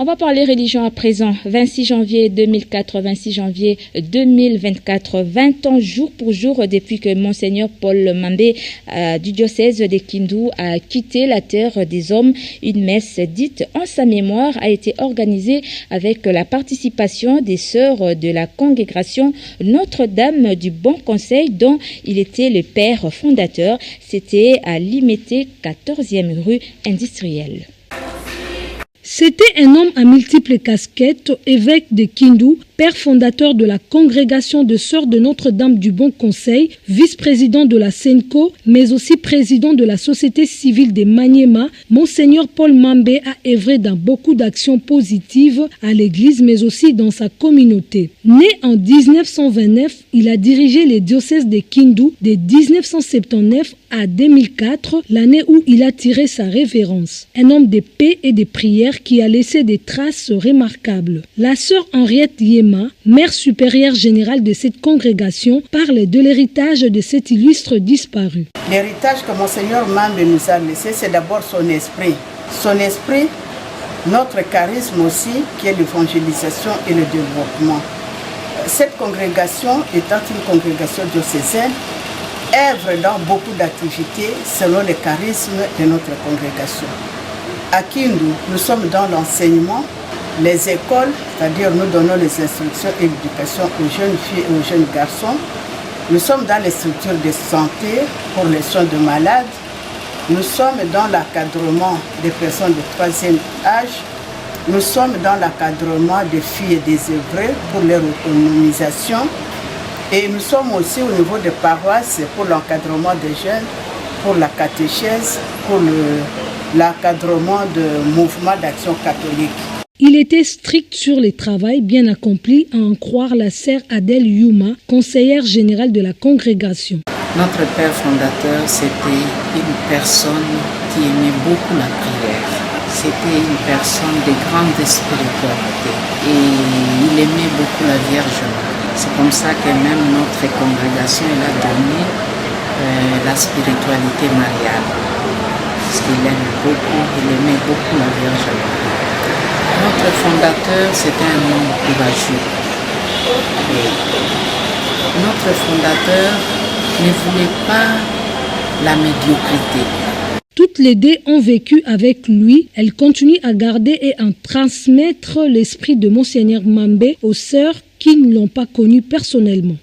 On va parler religion à présent. 26 janvier 2004, 26 janvier 2024, 20 ans jour pour jour depuis que Monseigneur Paul Mambé du diocèse de Kindu a quitté la terre des hommes. Une messe dite en sa mémoire a été organisée avec la participation des sœurs de la congrégation Notre-Dame du Bon Conseil dont il était le père fondateur. C'était à Limete, 14e rue industrielle. C'était un homme à multiples casquettes, évêque de Kindu, père fondateur de la congrégation de sœurs de Notre-Dame du Bon Conseil, vice-président de la SENCO, mais aussi président de la société civile de Maniema. Monseigneur Paul Mambé a œuvré dans beaucoup d'actions positives à l'église, mais aussi dans sa communauté. Né en 1929, il a dirigé les diocèses de Kindu de 1979 à 2004, l'année où il a tiré sa révérence. Un homme de paix et de prière qui a laissé des traces remarquables. La sœur Henriette Yema, mère supérieure générale de cette congrégation, parle de l'héritage de cet illustre disparu. L'héritage que Monseigneur Mambé nous a laissé, c'est d'abord son esprit. Son esprit, notre charisme aussi, qui est l'évangélisation et le développement. Cette congrégation étant une congrégation diocésaine, œuvre dans beaucoup d'activités selon le charisme de notre congrégation. À Kindu, nous sommes dans l'enseignement, les écoles, c'est-à-dire nous donnons les instructions et l'éducation aux jeunes filles et aux jeunes garçons. Nous sommes dans les structures de santé pour les soins de malades. Nous sommes dans l'encadrement des personnes de troisième âge. Nous sommes dans l'encadrement des filles et des œuvrés pour leur autonomisation. Et nous sommes aussi au niveau des paroisses pour l'encadrement des jeunes, pour la catéchèse, pour l'encadrement de mouvements d'action catholique. Il était strict sur le travail bien accompli, à en croire la sœur Adèle Yuma, conseillère générale de la congrégation. Notre père fondateur, c'était une personne qui aimait beaucoup la prière. C'était une personne de grande spiritualité et il aimait beaucoup la Vierge Marie. C'est comme ça que même notre congrégation elle a donné la spiritualité mariale. Parce qu'il aimait beaucoup la Vierge Marie. Notre fondateur, c'était un homme courageux. Notre fondateur ne voulait pas la médiocrité. Toutes les deux ont vécu avec lui. Elles continuent à garder et à transmettre l'esprit de Monseigneur Mambé aux sœurs qui ne l'ont pas connu personnellement.